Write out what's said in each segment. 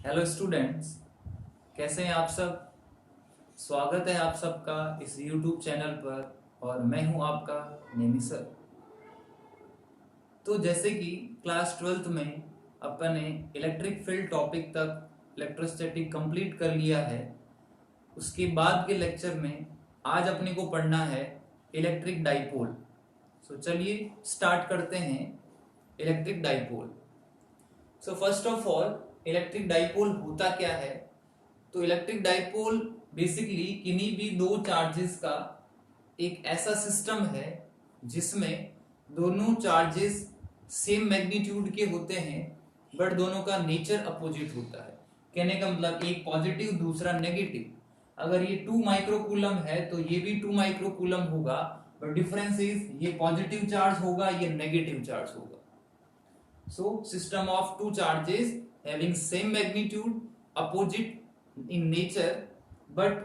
Hello students, कैसे हैं आप सब। स्वागत है आप सबका इस यूट्यूब चैनल पर और मैं हूं आपका नेमी सर। तो जैसे कि क्लास 12th में अपन ने इलेक्ट्रिक फील्ड टॉपिक तक इलेक्ट्रोस्टैटिक कंप्लीट कर लिया है। उसके बाद के लेक्चर में आज अपने को पढ़ना है इलेक्ट्रिक डाइपोल। सो चलिए स्टार्ट करते हैं electric dipole. So first of all electric dipole होता क्या है। तो इलेक्ट्रिक डाइपोल बेसिकली किन्हीं भी दो चार्जेस का एक ऐसा सिस्टम है जिसमें दोनों चार्जेस सेम मैग्नीट्यूड के होते हैं बट दोनों का नेचर अपोजिट होता है। कहने का मतलब एक पॉजिटिव दूसरा नेगेटिव। अगर ये 2 माइक्रोकूलम है तो ये भी 2 माइक्रोकूलम होगा, बट डिफरेंस इज ये पॉजिटिव चार्ज होगा, ये नेगेटिव चार्ज होगा। So system of two charges having same magnitude, opposite in nature, but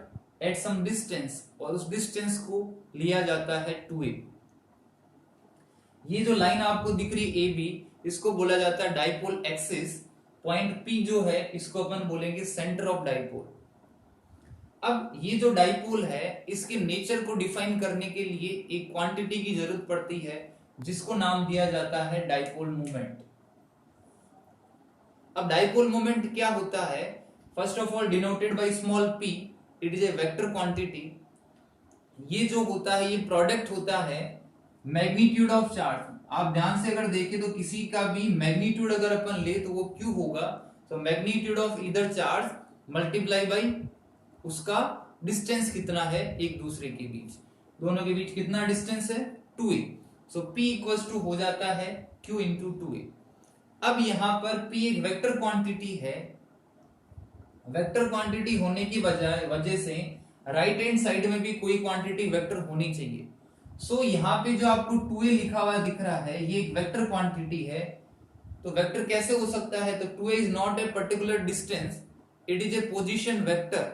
at some distance, और उस distance को लिया जाता है 2a। ये जो लाइन आपको दिख रही है AB, इसको बोला जाता है डाइपोल एक्सिस। पॉइंट P जो है इसको अपन बोलेंगे सेंटर ऑफ डाइपोल। अब ये जो डाइपोल है इसके नेचर को डिफाइन करने के लिए एक क्वांटिटी की जरूरत पड़ती है जिसको नाम दिया जाता है डाइपोल मोमेंट। अब डाइपोल मोमेंट क्या होता है? First of all denoted by small p, it is a vector quantity. ये जो होता है ये प्रोडक्ट होता है मैग्नीट्यूड ऑफ चार्ज। आप ध्यान से अगर देखें तो किसी का भी मैग्नीट्यूड अगर अपन ले तो वो क्यू होगा। तो मैग्नीट्यूड ऑफ इधर चार्ज मल्टीप्लाई बाई उसका डिस्टेंस कितना है एक दूसरे के बीच। दोनों के बीच कितना डिस्टेंस है? 2a। So p equals to हो जाता है q इंटू 2a। अब यहां पर p एक वेक्टर क्वांटिटी है। वेक्टर क्वांटिटी होने की वजह से राइट हैंड साइड में भी कोई क्वांटिटी वेक्टर होनी चाहिए। सो यहां पे जो आपको 2a लिखा हुआ दिख रहा है ये एक वेक्टर क्वांटिटी है। तो वेक्टर कैसे हो सकता है? तो 2a is not a particular distance, it is a position vector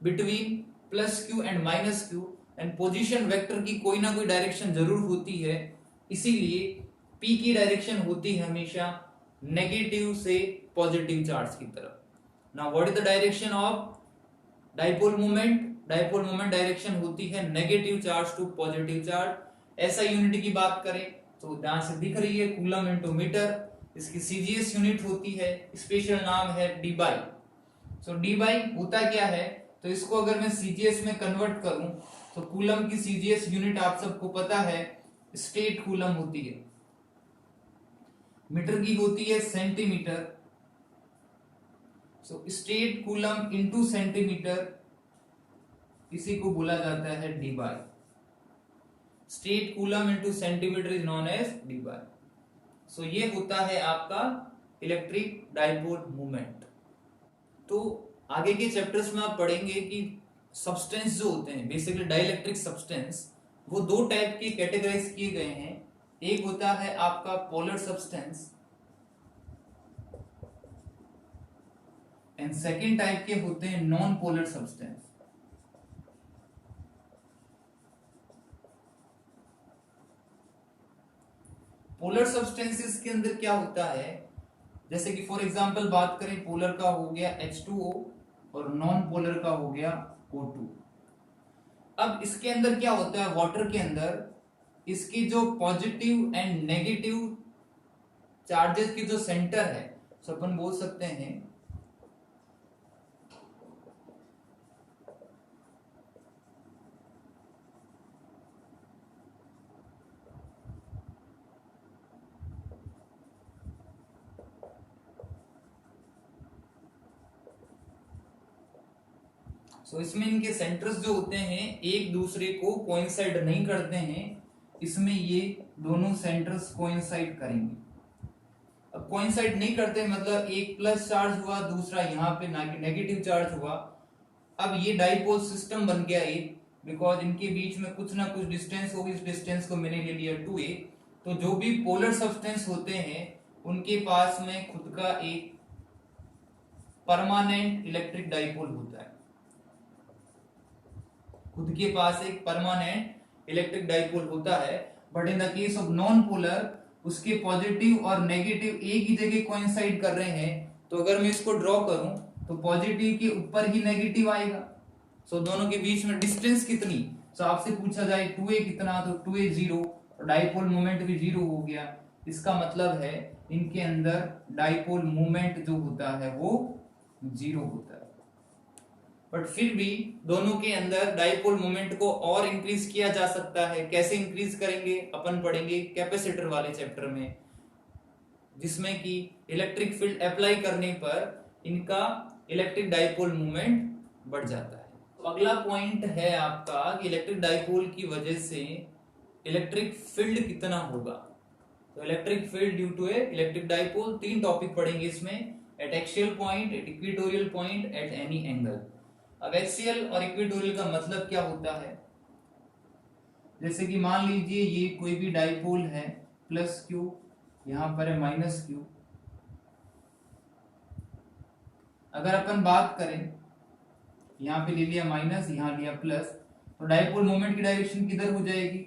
between plus q and minus q। And position vector की कोई ना कोई डायरेक्शन जरूर होती है, इसीलिए p की डायरेक्शन होती है हमेशा नेगेटिव से पॉजिटिव चार्ज की तरफ। Now what is the direction of dipole moment? Dipole moment direction होती है negative charge to positive charge. ऐसा यूनिट की बात करें तो ध्यान से दिख रही है कूलम इनटू मीटर। इसकी सीजीएस यूनिट होती है, स्पेशल नाम है debye. So debye होता क्या है? तो इसको अगर मैं सीजीएस में कन्वर्ट करूं तो कूलम की सीजीएस यूनिट आप सबको पता है स्टेट कूलम होती है, मीटर की होती है centimetre. So statcoulomb into centimetre, इसी को बोला जाता है debye. Statcoulomb into centimetre is known as debye. So ये होता है आपका इलेक्ट्रिक डाइपोल मोमेंट। तो आगे के चैप्टर्स में आप पढ़ेंगे कि सब्सटेंस जो होते हैं बेसिकली डाइलेक्ट्रिक सब्सटेंस, वो दो टाइप के कैटेगराइज किए गए हैं। एक होता है आपका polar substance and second type के होते हैं non polar substance. Polar substances के अंदर क्या होता है, जैसे कि फॉर एग्जांपल बात करें पोलर का हो गया H2O और नॉन पोलर का हो गया O2। अब इसके अंदर क्या होता है, वाटर के अंदर इसकी जो पॉजिटिव एंड नेगेटिव चार्जेस की जो सेंटर है, सो अपन बोल सकते हैं सो इसमें इनके सेंटर्स जो होते हैं एक दूसरे को कोइंसाइड नहीं करते हैं, इसमें ये दोनों सेंटर्स कोइंसाइड करेंगे। अब कोइंसाइड नहीं करते मतलब एक प्लस चार्ज हुआ, दूसरा यहाँ पे नेगेटिव चार्ज हुआ। अब ये डाइपोल सिस्टम बन गया एक, बिकॉज इनके बीच में कुछ ना कुछ डिस्टेंस होगी। इस डिस्टेंस को मैंने ले लिया 2a। तो जो भी पोलर सब्सटेंस होते हैं उनके पास में खुद का एक परमानेंट इलेक्ट्रिक डाइपोल होता है, खुद के पास एक परमानेंट इलेक्ट्रिक डाइपोल होता है। But in the case of non polar उसके पॉजिटिव और नेगेटिव एक ही जगह कोइंसाइड कर रहे हैं, तो अगर मैं इसको ड्रॉ करूं तो पॉजिटिव के ऊपर ही नेगेटिव आएगा। सो दोनों के बीच में डिस्टेंस कितनी, सो आपसे पूछा जाए 2a कितना, तो 2a 0 और डाइपोल मोमेंट भी 0 हो गया। इसका मतलब है इनके अंदर डाइपोल मोमेंट जो होता है वो 0 होता है। बट फिर भी दोनों के अंदर डाइपोल मोमेंट को और इंक्रीज किया जा सकता है। कैसे इंक्रीज करेंगे अपन पढ़ेंगे कैपेसिटर वाले चैप्टर में, जिसमें कि इलेक्ट्रिक फील्ड अप्लाई करने पर इनका इलेक्ट्रिक डाइपोल मोमेंट बढ़ जाता है। तो अगला पॉइंट है आपका कि इलेक्ट्रिक डाइपोल की वजह से इलेक्ट्रिक फील्ड कितना होगा। तो electric field due to a electric dipole, 3 topic पढ़ेंगे इसमें, at axial point, at equatorial point, at any angle. अब एक्सियल और इक्वेटोरियल का मतलब क्या होता है, जैसे कि मान लीजिए ये कोई भी डाइपोल है प्लस क्यू, यहां पर है माइनस क्यू। अगर अपन बात करें, यहां पे ले लिया माइनस, यहां लिया प्लस, तो डाइपोल मोमेंट की डायरेक्शन किधर हो जाएगी,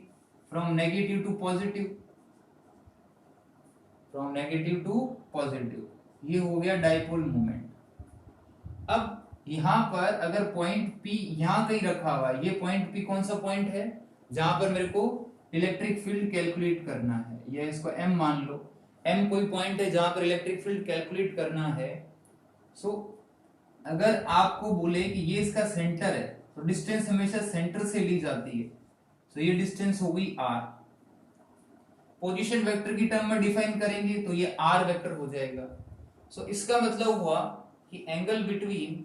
from negative to positive, from negative to positive. ये हो गया डाइपोल मोमेंट। अब यहां पर अगर पॉइंट P यहां कहीं रखा हुआ है, ये पॉइंट P कौन सा पॉइंट है जहां पर मेरे को इलेक्ट्रिक फील्ड कैलकुलेट करना है, या इसको M मान लो। M कोई पॉइंट है जहां पर इलेक्ट्रिक फील्ड कैलकुलेट करना है। सो अगर आपको बोले कि ये इसका सेंटर है, तो डिस्टेंस हमेशा सेंटर से ली जाती है। तो ये डिस्टेंस हो गई R। पोजीशन वेक्टर की टर्म में डिफाइन करेंगे तो ये R वेक्टर हो जाएगा। सो इसका मतलब हुआ कि angle between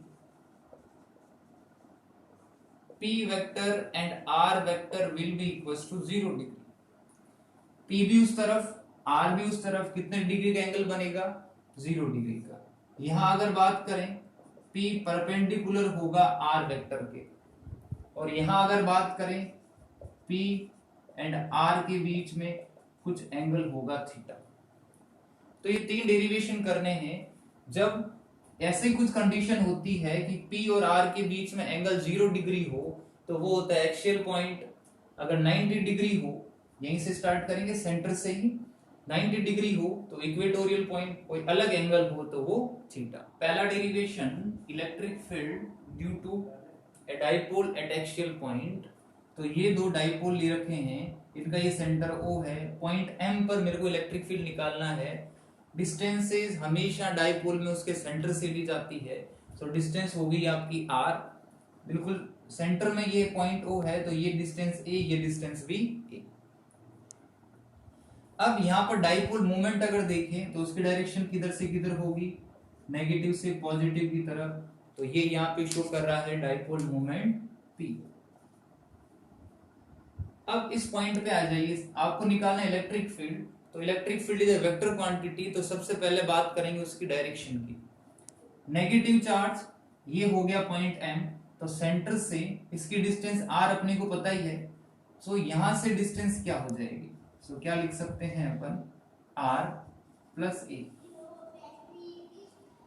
P vector and R vector will be equals to 0 degree. P भी उस तरफ, R भी उस तरफ, कितने डिग्री का एंगल बनेगा, 0 डिग्री का। यहां अगर बात करें P परपेंडिकुलर होगा R वेक्टर के, और यहां अगर बात करें P एंड R के बीच में कुछ एंगल होगा थीटा। तो ये 3 डेरिवेशन करने हैं। जब ऐसे कुछ कंडीशन होती है कि P और R के बीच में एंगल 0 डिग्री हो, तो वो होता है एक्सियल पॉइंट। अगर 90 डिग्री हो, यहीं से स्टार्ट करेंगे सेंटर से ही, 90 डिग्री हो तो इक्वेटोरियल पॉइंट, कोई अलग एंगल हो तो वो थीटा। पहला derivation, electric field due to a dipole at axial point. तो ये 2 डाइपोल ले रखे हैं, इनका ये सेंटर O है, पॉइंट M पर मेरे को इलेक्ट्रिक फील्ड निकालना है। डिस्टेंसेस हमेशा डाइपोल में उसके सेंटर से ली जाती है। सो डिस्टेंस हो गई आपकी R, बिल्कुल सेंटर में ये पॉइंट O है, तो ये डिस्टेंस A, ये डिस्टेंस भी A। अब यहाँ पर डाइपोल मोमेंट अगर देखें तो उसकी डायरेक्शन किधर से किधर होगी, नेगेटिव से पॉजिटिव की तरफ। तो ये यहाँ पे शो कर रहा है डाइपोल मोमेंट P। अब इस पॉइंट पे आ जाइए, आपको निकालना है इलेक्ट्रिक फील्ड। तो electric field is a vector quantity, तो सबसे पहले बात करेंगे उसकी डायरेक्शन की। नेगेटिव चार्ज ये हो गया पॉइंट M, तो सेंटर से इसकी डिस्टेंस R अपने को पता ही है। सो यहां से डिस्टेंस क्या हो जाएगी, सो क्या लिख सकते हैं अपन, R प्लस A।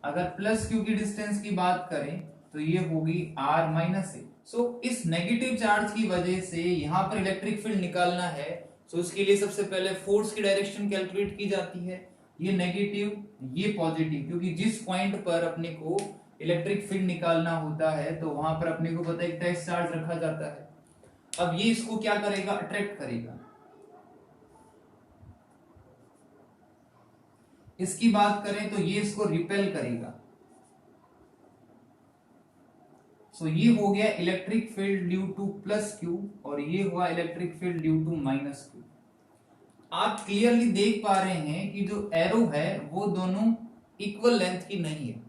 अगर प्लस Q की डिस्टेंस की बात करें तो ये होगी R माइनस A। सो इस नेगेटिव चार्ज की वजह से यहां पर इलेक्ट्रिक फील्ड निकालना है। सो उसके लिए सबसे पहले फोर्स की डायरेक्शन कैलकुलेट की जाती है, ये नेगेटिव, ये पॉजिटिव, क्योंकि जिस पॉइंट पर अपने को इलेक्ट्रिक फील्ड निकालना होता है तो वहां पर अपने को पता है एक टेस्ट चार्ज रखा जाता है। अब ये इसको क्या करेगा, अट्रैक्ट करेगा। इसकी बात करें तो ये इसको रिपेल करेगा। सो ये हो गया electric field due to plus Q, और ये हुआ electric field due to minus Q। आप क्लियरली देख पा रहे हैं कि जो एरो है वो दोनों इक्वल लेंथ की नहीं है।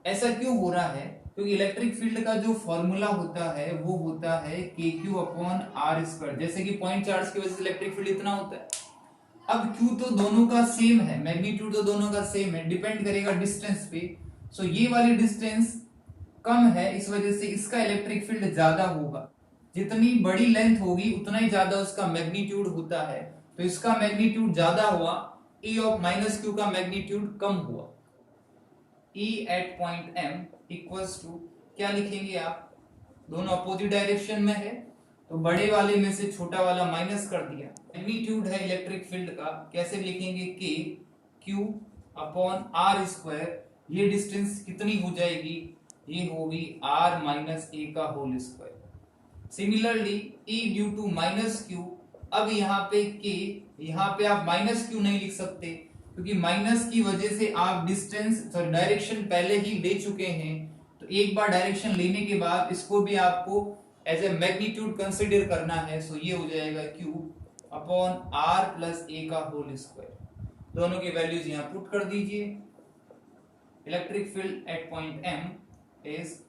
ऐसा क्यों हो रहा है, क्योंकि इलेक्ट्रिक फील्ड का जो फॉर्मूला होता है वो होता है KQ अपॉन R स्क्वायर। जैसे कि पॉइंट चार्ज की वजह से इलेक्ट्रिक फील्ड इतना होता है। अब Q तो दोनों का सेम है, मैग्नीट्यूड तो दोनों का सेम है, डिपेंड करेगा डिस्टेंस पे। सो ये वाली डिस्टेंस कम है, इस वजह से इसका इलेक्ट्रिक फील्ड ज्यादा होगा। जितनी बड़ी लेंथ होगी उतना ही ज्यादा उसका मैग्नीट्यूड होता है। तो इसका मैग्नीट्यूड ज्यादा हुआ, E ऑफ माइनस Q का मैग्नीट्यूड कम हुआ। E at point M equals to, क्या लिखेंगे आप, दोनों अपोजिट डायरेक्शन में है तो बड़े वाले में से छोटा वाला माइनस कर दिया। मैग्नीट्यूड है इलेक्ट्रिक फील्ड का, कैसे लिखेंगे, K Q upon R square, ये डिस्टेंस कितनी हो जाएगी, ये होगी r माइनस ए का whole square. Similarly E due to minus q, अब यहाँ पे k, यहाँ पे आप माइनस क्यू नहीं लिख सकते क्योंकि माइनस की वजह से आप डिस्टेंस सॉरी डायरेक्शन पहले ही ले चुके हैं, तो एक बार डायरेक्शन लेने के बाद इसको भी आपको एज ए मैग्नीट्यूड कंसिडर करना है। सो ये हो जाएगा q अपॉन r प्लस ए का होल स्क्वायर। दोनों की वैल्यूज यहाँ पुट कर दीजिए। Electric field at point m is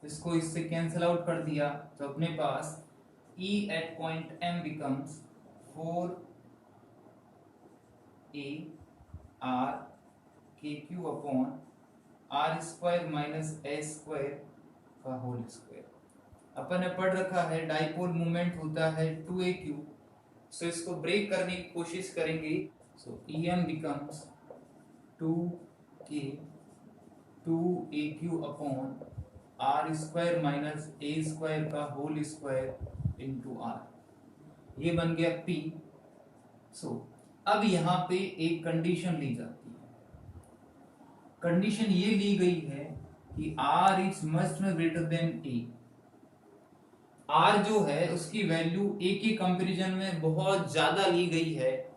इसको इससे कैंसिल आउट कर दिया तो अपने पास E at point M becomes 4a r kq upon r square minus a square का होल स्क्वायर। अपन ने पढ़ रखा है डाइपोल मोमेंट होता है 2aq, सो इसको ब्रेक करने की कोशिश करेंगे। सो em becomes 2k 2aq upon r square minus a square का होल स्क्वायर इंटू r, ये बन गया p। सो अब यहाँ पे एक कंडीशन ली जाती है। कंडीशन ये ली गई है कि r is must greater than a। r जो है उसकी वैल्यू a के कंपैरिजन में बहुत ज्यादा ली गई है,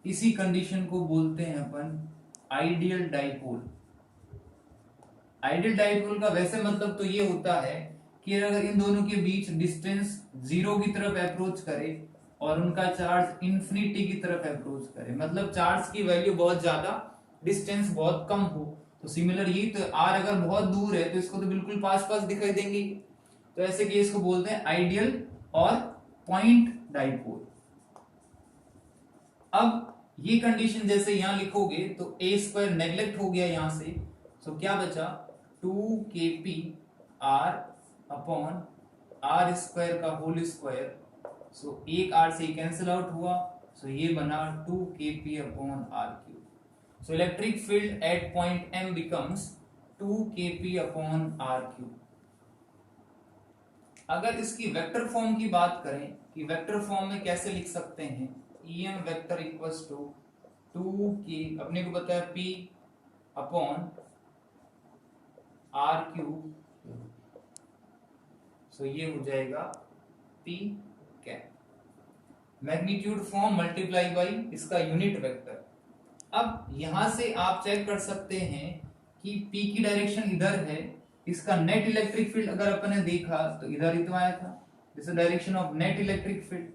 इसी कंडीशन को बोलते हैं अपन आइडियल डाइपोल। आइडियल डाइपोल का वैसे मतलब तो ये होता है कि अगर इन दोनों के बीच डिस्टेंस जीरो की तरफ अप्रोच करे और उनका चार्ज इंफिनिटी की तरफ अप्रोच करे, मतलब चार्ज की वैल्यू बहुत ज्यादा डिस्टेंस बहुत कम हो। तो सिमिलर ये तो r अगर बहुत दूर है तो इसको तो बिल्कुल पास पास दिखाई देंगे, तो ऐसे केस को बोलते हैं आइडियल और पॉइंट डाइपोल। अब ये कंडीशन जैसे यहां लिखोगे तो a स्क्वायर नेग्लेक्ट हो गया यहां से, तो क्या बचा 2kp r upon r square का होल स्क्वायर। सो एक r से कैंसिल आउट हुआ, सो ये बना 2kp upon r cube. So electric field at point m becomes 2kp upon r cube. अगर इसकी वेक्टर फॉर्म की बात करें कि वेक्टर फॉर्म में कैसे लिख सकते हैं, em vector equals to 2k, अपने को पता है p upon r cube, so ये हो जाएगा p cap. Magnitude form multiply by इसका यूनिट वेक्टर। अब यहां से आप चेक कर सकते हैं कि p की डायरेक्शन इधर है, इसका नेट इलेक्ट्रिक फील्ड अगर अपन ने देखा तो इधर ही तो आया था, this is direction of net electric field.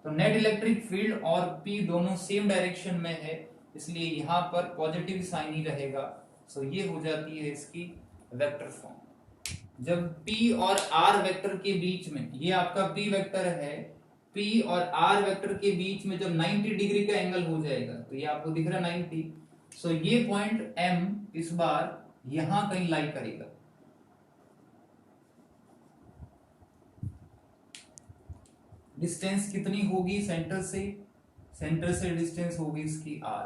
तो नेट इलेक्ट्रिक फील्ड और p दोनों सेम डायरेक्शन में है, इसलिए यहां पर पॉजिटिव साइन ही रहेगा। सो ये हो जाती है इसकी वेक्टर फॉर्म। जब p और r वेक्टर के बीच में, ये आपका p वेक्टर है, p और r वेक्टर के बीच में जब 90 डिग्री का एंगल हो जाएगा, तो ये आपको दिख रहा है 90, सो ये पॉइंट m इस बार यहां कहीं लाई करेगा। डिस्टेंस कितनी होगी सेंटर से, सेंटर से डिस्टेंस होगी इसकी r।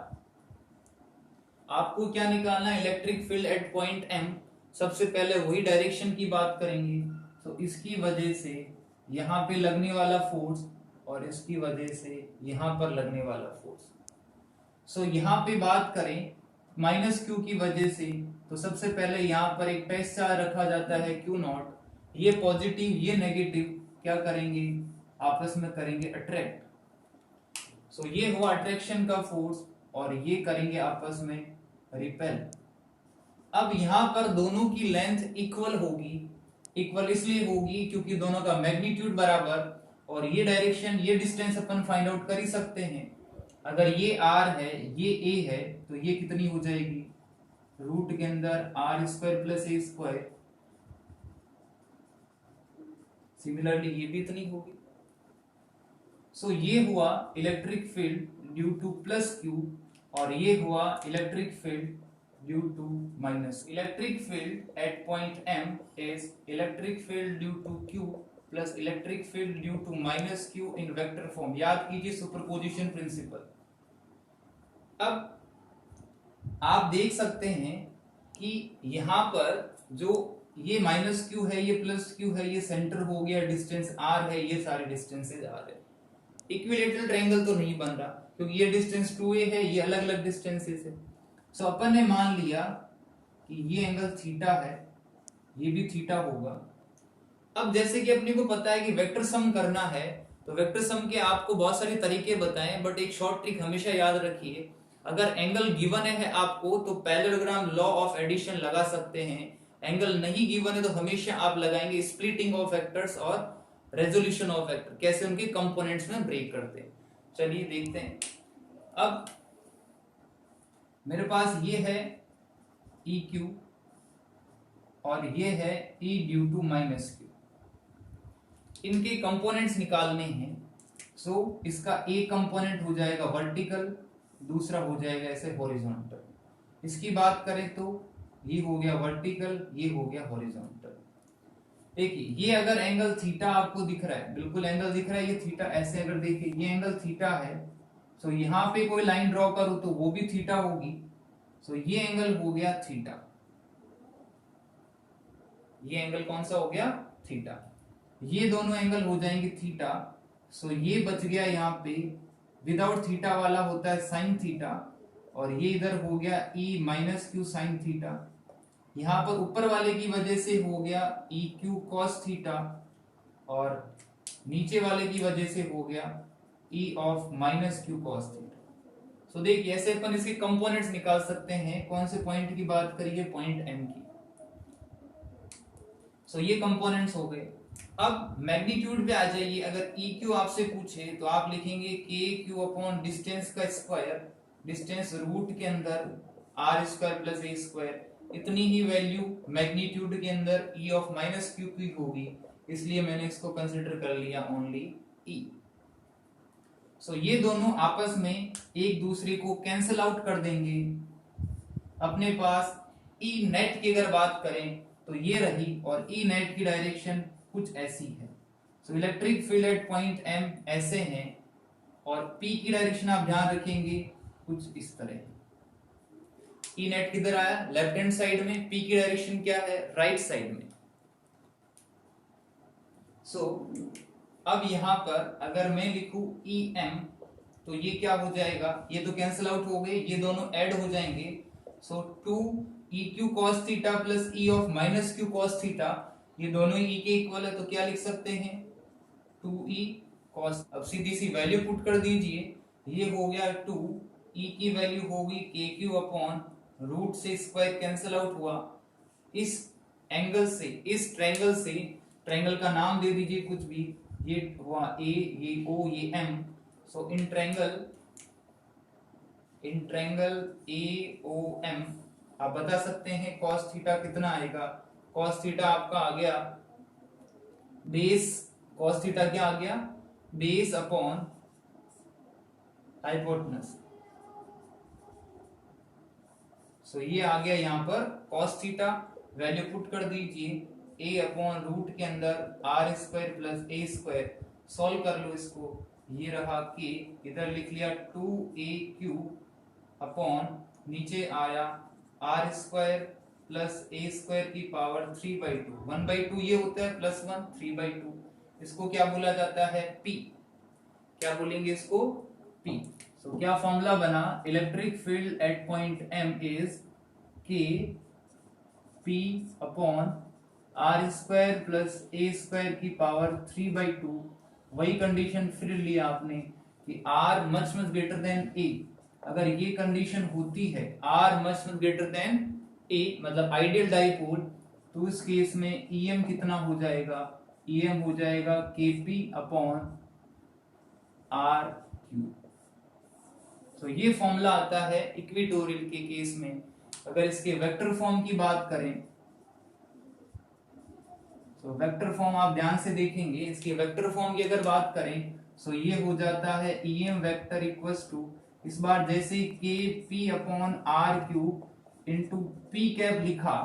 आपको क्या निकालना है, electric field at point m। सबसे पहले वही डायरेक्शन की बात करेंगे, तो इसकी वजह से यहां पे लगने वाला फोर्स और इसकी वजह से यहां पर लगने वाला फोर्स। सो यहां पे बात करें माइनस क्यू की वजह से, तो सबसे पहले यहां पर एक टेस्ट चार्ज रखा जाता है क्यू नॉट, ये पॉजिटिव ये नेगेटिव क्या करेंगे आपस में करेंगे अट्रैक्ट। सो ये हुआ अट्रैक्शन का फोर्स और ये करेंगे आपस में रिपेल। अब यहां पर दोनों की लेंथ इक्वल होगी, इक्वल इसलिए होगी क्योंकि दोनों का मैग्नीट्यूड बराबर, और ये डायरेक्शन ये डिस्टेंस अपन फाइंड आउट कर ही सकते हैं। अगर ये r है ये a है, तो ये कितनी हो जाएगी रूट के अंदर r square plus a square. Similarly ये भी इतनी होगी। सो ये हुआ electric field due to plus q और ये हुआ electric field due to minus. Electric field at point m is electric field due to q plus electric field due to minus q in vector form. याद कीजिए superposition principle. अब आप देख सकते हैं कि यहाँ पर जो ये माइनस क्यू है, ये प्लस क्यू है, ये सेंटर हो गया, डिस्टेंस आर है, ये सारे डिस्टेंसेज आर है। इक्विलेटरल ट्रायंगल तो नहीं बन रहा क्योंकि ये डिस्टेंस 2a है, ये अलग अलग डिस्टेंसेस है। सो अपन ने मान लिया कि ये एंगल थीटा है, ये भी थीटा होगा। अब जैसे कि अपने को पता है कि वेक्टर सम करना है, तो वेक्टर सम के आपको बहुत सारे तरीके बताएं, बट एक शॉर्ट ट्रिक हमेशा याद रखिए, अगर एंगल गिवन है आपको तो पैरेललोग्राम लॉ ऑफ एडिशन लगा सकते हैं। एंगल नहीं गिवन है तो हमेशा आप लगाएंगे स्प्लिटिंग ऑफ वेक्टर्स और रेजोल्यूशन ऑफ वेक्टर, कैसे उनके कंपोनेंट्स में ब्रेक करते हैं। चलिए देखते हैं। अब मेरे पास ये है ई क्यू और ये है ई ड्यू टू माइनस क्यू, इनके कंपोनेंट्स निकालने हैं। सो इसका ए कंपोनेंट हो जाएगा वर्टिकल, दूसरा हो जाएगा ऐसे हॉरिजॉन्टल। इसकी बात करें तो ये हो गया वर्टिकल, ये हो गया हॉरिजॉन्टल। देखिए ये अगर एंगल थीटा आपको दिख रहा है, बिल्कुल एंगल दिख रहा है, ये थीटा ऐसे अगर देखिए ये एंगल थीटा है, सो यहाँ पे कोई लाइन ड्रॉ करूं तो वो भी थीटा होगी। सो ये एंगल हो गया थीटा, ये एंगल कौन सा हो गया थीटा, ये दोनों एंगल हो जाएंगे थीटा। सो ये बच गया यहाँ पे, विदाउट थीटा वाला होता है साइन थीटा, और ये इधर हो गया E minus Q sine theta. यहाँ पर ऊपर वाले की वजह से हो गया ई क्यू कॉस थीटा, और नीचे वाले की वजह से हो गया e of minus q cos theta. So देखिए ऐसे अपन इसके कंपोनेंट्स निकाल सकते हैं। कौन से पॉइंट की बात करिए, पॉइंट एम की। सो ये कंपोनेंट्स हो गए। अब मैग्नीट्यूड पे आ जाइए। अगर ई क्यू आपसे पूछे तो आप लिखेंगे के क्यू अपॉन डिस्टेंस का स्क्वायर, डिस्टेंस रूट के अंदर r square plus a square. इतनी ही वैल्यू मैग्नीट्यूड के अंदर ई ऑफ माइनस क्यू की होगी, इसलिए मैंने इसको कंसिडर कर लिया ओनली ई। सो ये दोनों आपस में एक दूसरे को कैंसिल आउट कर देंगे। अपने पास ई नेट की अगर बात करें तो ये रही, और ई नेट की डायरेक्शन कुछ ऐसी है। So electric field at point m ऐसे हैं, और पी की डायरेक्शन आप ध्यान रखेंगे कुछ इस तरह है। ई नेट किधर आया, लेफ्ट हैंड साइड में, पी की डायरेक्शन क्या है, राइट साइड में। सो अब यहां पर अगर मैं लिखूं ई एम तो ये क्या हो जाएगा, ये तो कैंसिल आउट हो गए, ये दोनों ऐड हो जाएंगे। सो 2 E Q cos theta plus E of minus q cos theta, ये दोनों ई के इक्वल है, तो क्या लिख सकते हैं 2e कॉस। अब सीधी सी वैल्यू पुट कर दीजिए, ये हो गया 2, ई की वैल्यू होगी के क्यू अपॉन रूट से स्क्वायर कैंसिल आउट हुआ। इस एंगल से, इस ट्रायंगल से, ट्रायंगल का नाम दे दीजिए कुछ भी, ये हुआ ए, ये ओ, ये m. So in triangle a o m आप बता सकते हैं कॉस थीटा कितना आएगा। कॉस थीटा आपका आ गया बेस, कॉस थीटा क्या आ गया, बेस अपॉन हाइपोटेनस। सो ये आ गया यहाँ पर कॉस थीटा, वैल्यू पुट कर दीजिए a अपॉन रूट के अंदर r square plus a square. Solve कर लो इसको, ये रहा के, इधर लिख लिया 2aq अपॉन नीचे आया r square plus a square की पावर 3/2। 1/2 ये होता है प्लस 1, 3/2। इसको क्या बोला जाता है, p। क्या बोलेंगे इसको, p। सो क्या फॉर्मूला बना, electric field at point m is k p upon r square plus a square की पावर 3/2। वही कंडीशन फिर लिया आपने कि r much much greater than a। अगर ये कंडीशन होती है r much much greater than a, मतलब आइडियल डाइपोल, तो इस केस में em कितना हो जाएगा, em हो जाएगा kp अपॉन r क्यूब। तो ये फॉर्मूला आता है इक्वेटोरियल के केस में। अगर इसके वेक्टर फॉर्म की बात करें तो वेक्टर फॉर्म आप ध्यान से देखेंगे, इसके वेक्टर फॉर्म की अगर बात करें सो ये हो जाता है em वेक्टर इक्वल्स टू, इस बार जैसे k p upon r cube into p cap लिखा,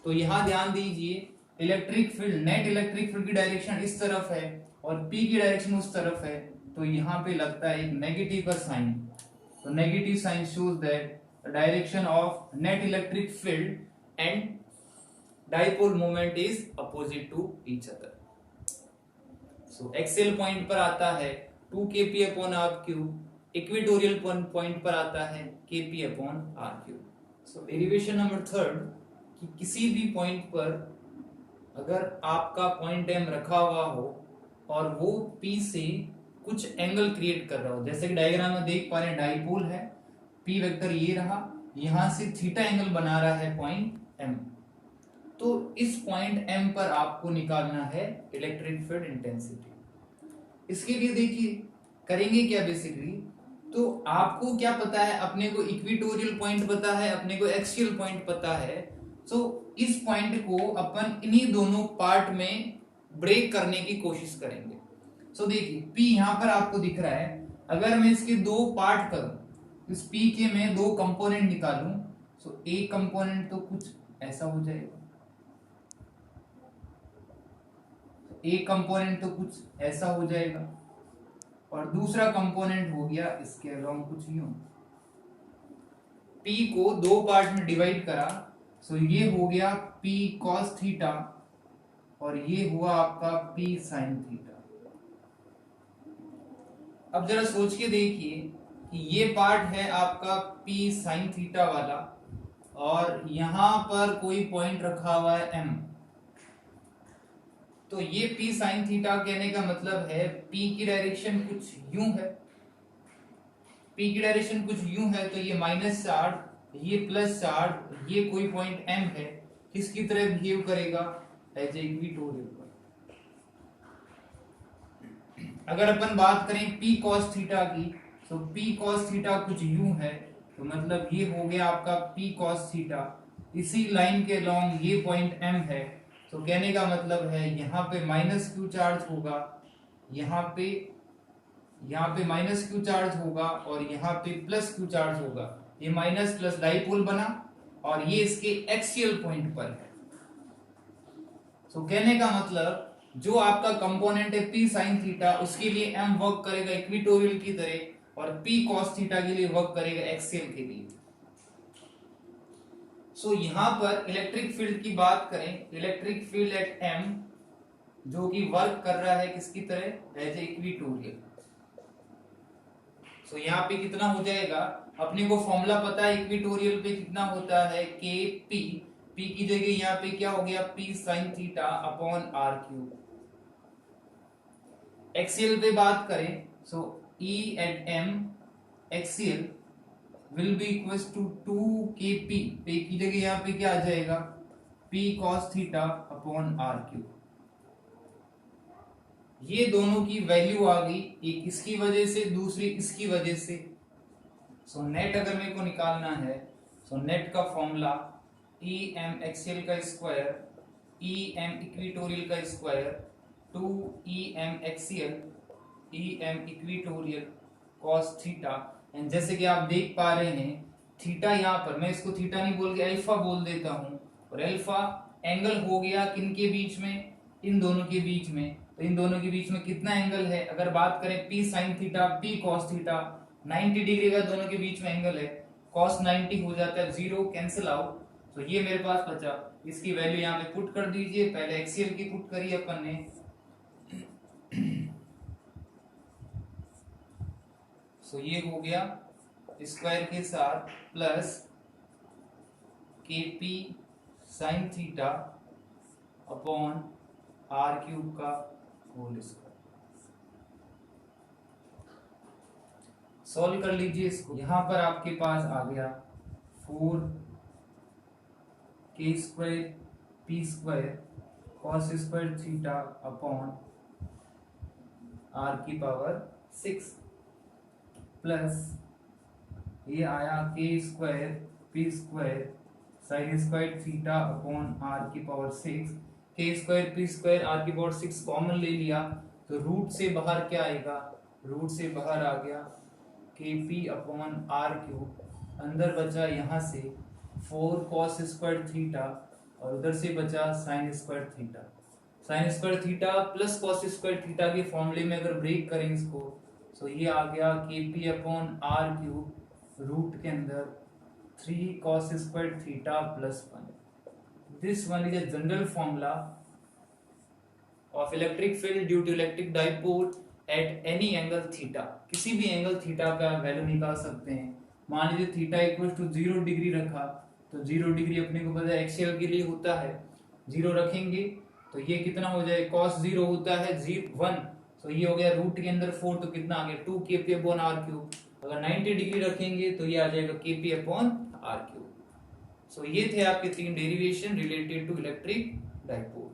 तो यहां ध्यान दीजिए electric field, net electric field की डायरेक्शन इस तरफ है और पी की डायरेक्शन उस तरफ है, तो यहाँ पे लगता है एक नेगेटिव का साइन। तो negative sign shows that direction of net electric field and dipole moment is opposite to each other. So axial point पर आता है 2 kp upon r cube, equatorial point पर आता है kp upon r cube. So derivation number third कि किसी भी point पर अगर आपका पॉइंट एम रखा हुआ हो और वो P से कुछ एंगल क्रिएट कर रहा हो, जैसे कि डायग्राम में देख पा रहे हैं डाइपोल है, P वेक्टर ये रहा, यहां से थीटा एंगल बना रहा है पॉइंट M, तो इस पॉइंट M पर आपको निकालना है इलेक्ट्रिक फील्ड इंटेंसिटी। इसके लिए देखिए करेंगे क्या बेसिकली, तो आपको क्या पता है, अपने को इक्वेटोरियल पॉइंट पता है, अपने को एक्सियल पॉइंट पता है, तो इस पॉइंट को अपन इन्हीं दोनों पार्ट में ब्रेक करने की कोशिश करेंगे। सो देखिए P यहां पर आपको दिख रहा है, अगर मैं इसके दो पार्ट करूं, इस P के मैं दो कंपोनेंट निकालूं, सो एक कंपोनेंट तो कुछ ऐसा हो जाएगा, एक कंपोनेंट तो कुछ ऐसा हो जाएगा, और दूसरा कंपोनेंट हो गया इसके अलोंग कुछ यूं। P को दो पार्ट में डिवाइड करा, सो ये हो गया P cos थीटा और ये हुआ आपका P sin थीटा। अब जरा सोच के देखिए कि ये पार्ट है आपका P sin थीटा वाला और यहां पर कोई पॉइंट रखा हुआ है M, तो ये P sin थीटा कहने का मतलब है P की डायरेक्शन कुछ यूं है, P की डायरेक्शन कुछ यूं है, तो ये माइनस चार्ज, ये प्लस चार्ज, ये कोई पॉइंट M है, किसकी तरह बिहेव करेगा, एज ए इक्वेटोरियल पर। अगर अपन बात करें P cos थीटा की, तो P cos थीटा कुछ यूं है, तो मतलब ये हो गया आपका P cos थीटा, इसी लाइन के लॉन्ग ये पॉइंट M है, तो कहने का मतलब है यहाँ पे माइनस क्यू चार्ज होगा, यहाँ पे माइनस क्यू चार्ज होगा और यहाँ पे प्लस क्यू चार्ज होगा, ये माइनस प्लस डाइपोल बना और ये इसके एक्सियल पॉइंट पर है। तो कहने का मतलब जो आपका कंपोनेंट है P sin थीटा, उसके लिए M वर्क करेगा इक्वेटोरियल की तरह और P cos थीटा के लिए वर्क करेगा एक्सियल के लिए। सो यहां पर इलेक्ट्रिक फील्ड की बात करें, इलेक्ट्रिक फील्ड एट M जो कि वर्क कर रहा है किसकी तरह, एज ए इक्वेटोरियल। सो यहाँ पे कितना हो जाएगा, अपने को फॉर्मूला पता है इक्वेटोरियल पे कितना होता है, KP, P की जगह यहाँ पे क्या हो गया P sin theta upon r cube. Axial पे बात करें, so E at M axial will be equals to 2kp, पे की जगह यहाँ पे क्या आ जाएगा P cos theta upon r cube. ये दोनों की वैल्यू आ गई, एक इसकी वजह से दूसरी इसकी वजह से। सो नेट अगर मेरे को निकालना है, सो नेट का फॉर्मूला EM एक्सियल का स्क्वायर EM इक्वेटोरियल का square 2EM axial EM equatorial cos theta. And जैसे कि आप देख पा रहे हैं थीटा, यहाँ पर मैं इसको थीटा नहीं बोल के अल्फा बोल देता हूं, और अल्फा एंगल हो गया किनके बीच में, इन दोनों के बीच में। तो इन दोनों के बीच में कितना एंगल है, अगर बात करें P sin theta P cos theta, 90 degree का दोनों के बीच में एंगल है, cos 90 हो जाता है 0, कैंसिल आउट। तो ये मेरे पास बचा, इसकी वैल्यू यहाँ पे पुट कर दीजिए, पहले एक्सियल की पुट करी अपन ने, सो ये हो गया स्क्वायर के साथ plus KP sin theta upon r cube का होल स्क्वायर। सॉल्व कर लीजिए इसको, यहां पर आपके पास आ गया 4k square P square cos square theta upon R की पावर 6 प्लस ये आया k square P square sine square theta upon R की power 6, k square P square R की पावर 6 कॉमन ले लिया, तो रूट से बाहर क्या आएगा, रूट से बाहर आ गया KP अपॉन आर क्यूब, अंदर बचा यहाँ से 4 cos स्क्वायर थीटा और उधर से बचा sign square theta. Sign square theta plus cos square theta के फॉर्मूले में अगर ब्रेक करें इसको, तो ये आ गया KP upon r cube root के अंदर 3 cos squared theta plus 1. This one is a general formula of electric field due to electric dipole at any angle theta. किसी भी एंगल थीटा का वैल्यू निकाल सकते हैं. मान लीजिए थीटा इक्वल टू 0 डिग्री रखा, तो 0 डिग्री अपने को पता है एक्सियल के लिए होता है. 0 रखेंगे तो ये कितना हो जाए, cos 0 होता है 1, तो ये हो गया रूट के अंदर 4, तो कितना आ गया 2 kp अपॉन r क्यूब. अगर 90 डिग्री रखेंगे तो ये आ जाएगा kp upon r cube. So ये थे आपके 3 derivation related to electric dipole.